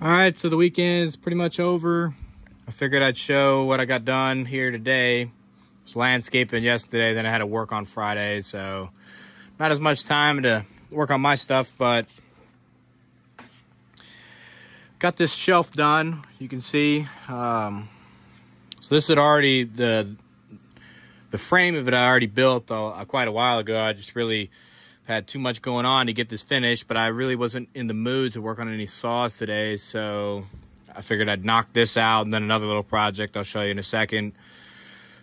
All right, so the weekend is pretty much over. I figured I'd show what I got done here today. I was landscaping yesterday, then I had to work on Friday, so not as much time to work on my stuff, but got this shelf done. You can see. So this had already, the frame of it I already built quite a while ago. I just really had too much going on to get this finished, but I really wasn't in the mood to work on any saws today, so I figured I'd knock this out, and then another little project I'll show you in a second.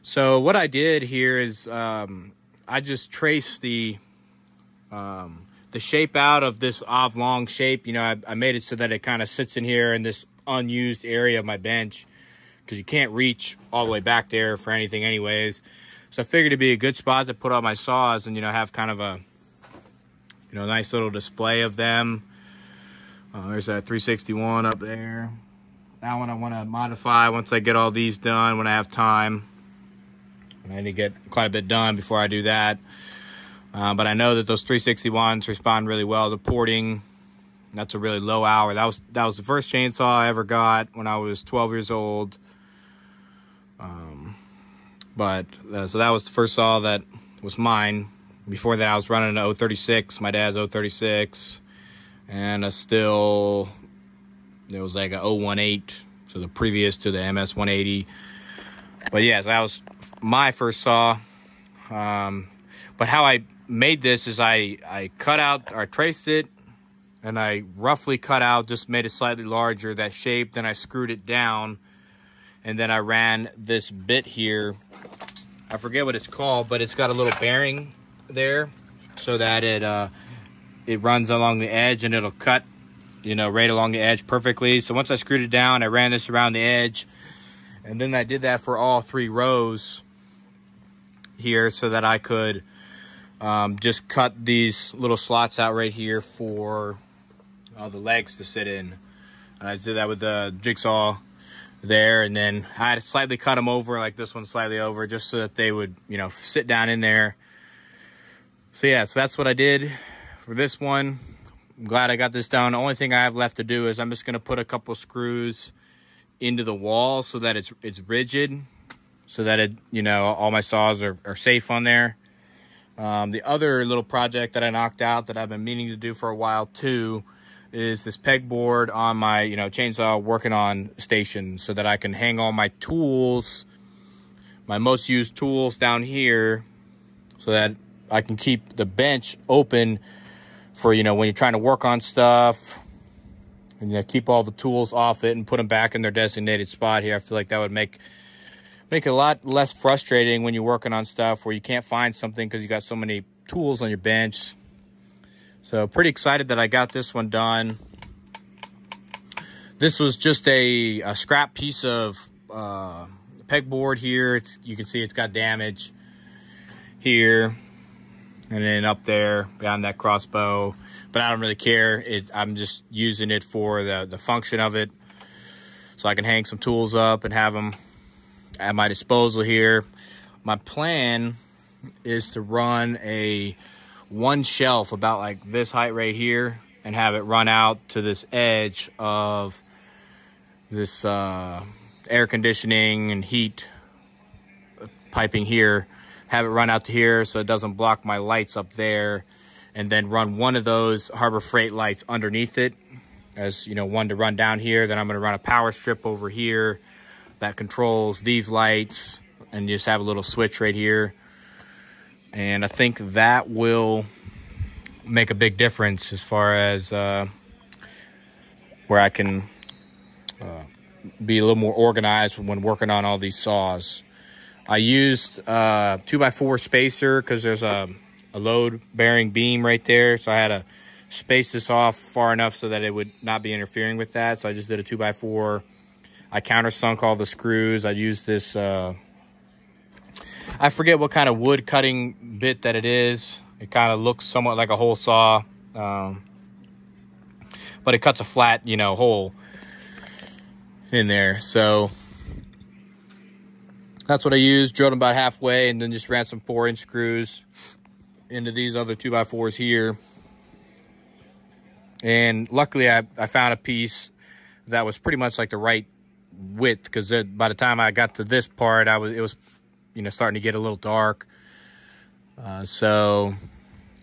So what I did here is I just traced the shape out of this oblong shape. You know, I made it so that it kind of sits in here in this unused area of my bench, because you can't reach all the way back there for anything anyways. So I figured it'd be a good spot to put all my saws and, you know, have kind of a, you know, nice little display of them. There's that 361 up there. That one I want to modify once I get all these done, when I have time. And I need to get quite a bit done before I do that. But I know that those 361s respond really well to porting. That's a really low hour. That was the first chainsaw I ever got when I was 12 years old. So that was the first saw that was mine. Before that, I was running an 036, my dad's 036, and it was like a 018, so the previous to the MS 180. But yeah, so that was my first saw. But how I made this is I cut out, or traced it, and I roughly cut out, just made it slightly larger, that shape. Then I screwed it down, and then I ran this bit here. I forget what it's called, but it's got a little bearing there so that it runs along the edge, and it'll cut, you know, right along the edge perfectly. So once I screwed it down, I ran this around the edge, and then I did that for all 3 rows here so that I could just cut these little slots out right here for all the legs to sit in. And I did that with the jigsaw there, and then I had to slightly cut them over, like this one slightly over, just so that they would, you know, sit down in there. So yeah, so that's what I did for this one. I'm glad I got this done. The only thing I have left to do is I'm just going to put a couple screws into the wall so that it's rigid, so that it, you know, all my saws are safe on there. The other little project that I knocked out that I've been meaning to do for a while too is this pegboard on my, you know, chainsaw working on station, so that I can hang all my tools, my most used tools, down here, so that I can keep the bench open for, you know, when you're trying to work on stuff, and, you know, keep all the tools off it and put them back in their designated spot here. I feel like that would make it a lot less frustrating when you're working on stuff where you can't find something because you got so many tools on your bench. So pretty excited that I got this one done. This was just a scrap piece of pegboard here. You can see it's got damage here, and then up there behind that crossbow, but I don't really care. I'm just using it for the function of it, so I can hang some tools up and have them at my disposal here. My plan is to run one shelf about like this height right here, and have it run out to this edge of this air conditioning and heat piping here. Have it run out to here so it doesn't block my lights up there, and then run one of those Harbor Freight lights underneath it, as, you know, one to run down here. Then I'm going to run a power strip over here that controls these lights, and just have a little switch right here. And I think that will make a big difference as far as where I can be a little more organized when working on all these saws. I used 2x4 spacer because there's a load bearing beam right there, so I had to space this off far enough so that it would not be interfering with that. So I just did a 2x4. I countersunk all the screws. I used this I forget what kind of wood cutting bit that it is. It kind of looks somewhat like a hole saw, but it cuts a flat, you know, hole in there. So that's what I used. Drilled them about halfway, and then just ran some 4-inch screws into these other 2x4s here. And luckily I found a piece that was pretty much like the right width, because by the time I got to this part, it was starting to get a little dark. So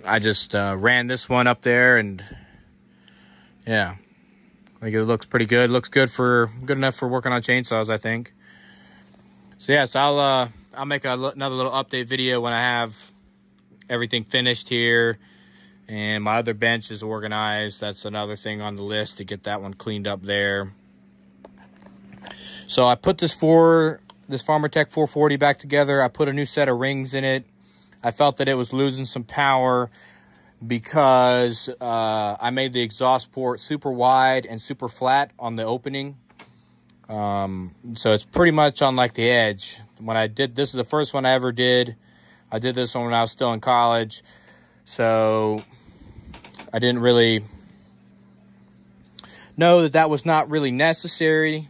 I just ran this one up there, and yeah, I think it looks pretty good. Looks good enough for working on chainsaws, I think. So yeah, so I'll make another little update video when I have everything finished here, and my other bench is organized. That's another thing on the list, to get that one cleaned up there. So I put this Farmertech 440 back together. I put a new set of rings in it. I felt that it was losing some power because I made the exhaust port super wide and super flat on the opening. So it's pretty much on like the edge. When I did this, is the first one I ever did. I did this one when I was still in college. So I didn't really know that was not really necessary.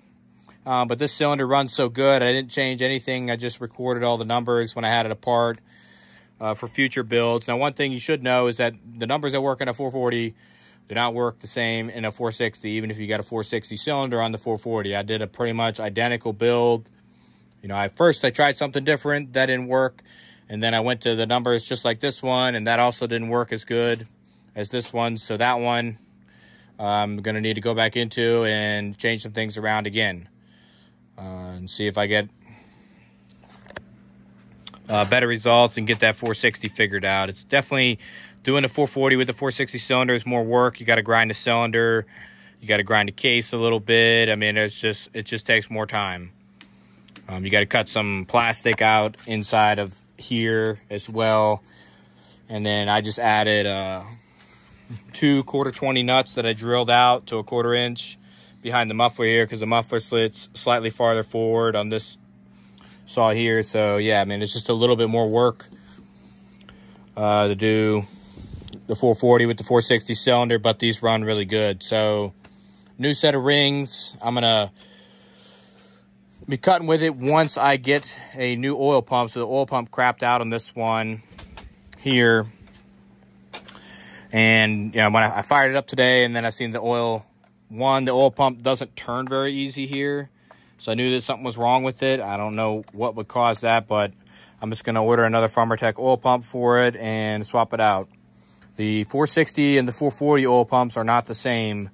But this cylinder runs so good, I didn't change anything. I just recorded all the numbers when I had it apart for future builds. Now, one thing you should know is that the numbers that work in a 440 do not work the same in a 460, even if you got a 460 cylinder on the 440. I did a pretty much identical build. At first I tried something different. That didn't work. And then I went to the numbers just like this one, and that also didn't work as good as this one. So that one I'm going to need to go back into and change some things around again. And see if I get better results and get that 460 figured out. It's definitely doing the 440 with the 460 cylinder is more work. You got to grind the cylinder, you got to grind the case a little bit. I mean, it just takes more time. You got to cut some plastic out inside of here as well. And then I just added 2 1/4-20 nuts that I drilled out to a 1/4 inch behind the muffler here, because the muffler slits slightly farther forward on this saw here. So yeah, I mean, it's just a little bit more work to do the 440 with the 460 cylinder, but these run really good. So new set of rings. I'm gonna be cutting with it once I get a new oil pump. So the oil pump crapped out on this one here, and when I fired it up today, and then I seen the oil pump doesn't turn very easy here. So I knew that something was wrong with it. I don't know what would cause that, but I'm just going to order another Farmertech oil pump for it and swap it out. The 460 and the 440 oil pumps are not the same,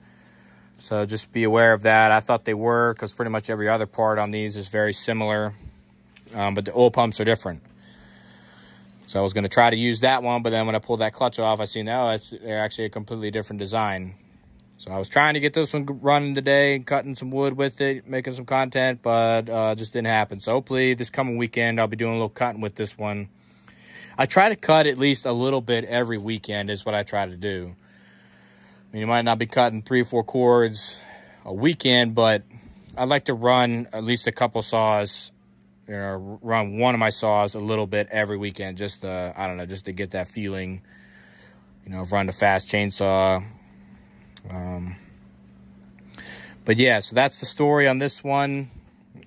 so just be aware of that. I thought they were, because pretty much every other part on these is very similar, but the oil pumps are different. So I was going to try to use that one, but then when I pulled that clutch off, I seen, oh, they're actually a completely different design. So I was trying to get this one running today, cutting some wood with it, making some content, but just didn't happen. So hopefully this coming weekend, I'll be doing a little cutting with this one. I try to cut at least a little bit every weekend is what I try to do. I mean, you might not be cutting 3 or 4 cords a weekend, but I like to run at least a couple saws, run one of my saws a little bit every weekend, just to, I don't know, just to get that feeling, run the fast chainsaw. But yeah, so that's the story on this one.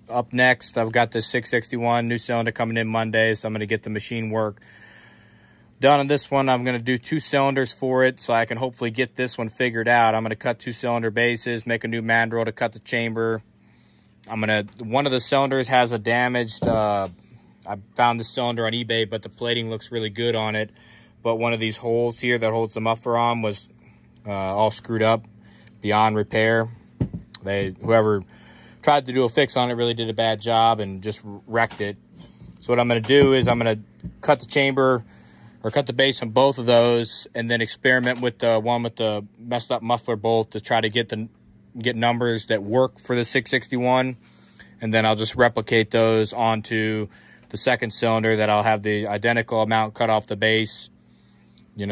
Up next, I've got this 661 new cylinder coming in Monday, so I'm going to get the machine work done on this one. I'm going to do 2 cylinders for it, so I can hopefully get this one figured out. I'm going to cut 2 cylinder bases, make a new mandrel to cut the chamber. One of the cylinders has a damaged, I found this cylinder on eBay, but the plating looks really good on it. But one of these holes here that holds the muffler on was all screwed up beyond repair. Whoever tried to do a fix on it really did a bad job and just wrecked it. So what I'm going to do is I'm going to cut the chamber, or cut the base on both of those, and then experiment with the one with the messed up muffler bolt to try to get numbers that work for the 661, and then I'll just replicate those onto the second cylinder that I'll have the identical amount cut off the base.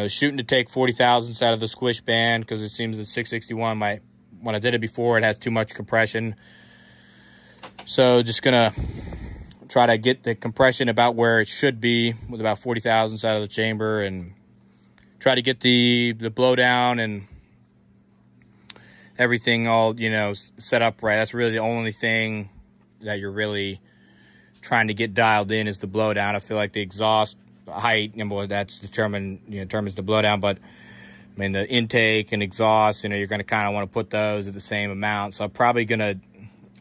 Shooting to take 40 thousandths out of the squish band, because it seems that 661 when I did it before, it has too much compression. So just gonna try to get the compression about where it should be, with about 40 thousandths out of the chamber, and try to get the blowdown and everything all set up right. That's really the only thing that you're really trying to get dialed in, is the blowdown. I feel like the exhaust height, that's determines the blowdown, but I mean, the intake and exhaust, you're going to kind of want to put those at the same amount. So I'm probably going to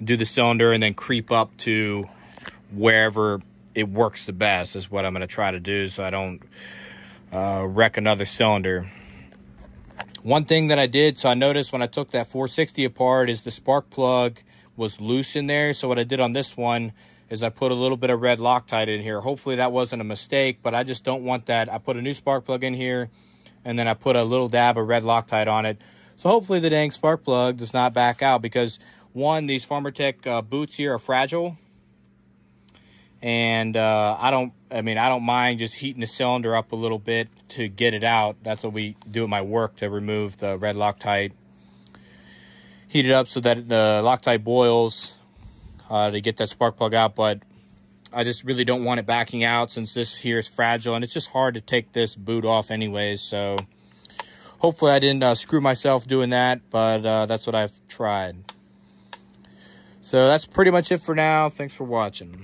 do the cylinder and then creep up to wherever it works the best is what I'm going to try to do, so I don't wreck another cylinder. One thing that I did, so I noticed when I took that 460 apart, is the spark plug was loose in there. So what I did on this one is I put a little bit of red Loctite in here. Hopefully that wasn't a mistake, but I just don't want that. I put a new spark plug in here, and then I put a little dab of red Loctite on it. So hopefully the dang spark plug does not back out, because one, these Farmertech boots here are fragile. And I don't mind just heating the cylinder up a little bit to get it out. That's what we do at my work, to remove the red Loctite. Heat it up so that the Loctite boils to get that spark plug out. But I just really don't want it backing out, since this here is fragile, and it's just hard to take this boot off anyways. So hopefully I didn't screw myself doing that, but that's what I've tried. So that's pretty much it for now. Thanks for watching.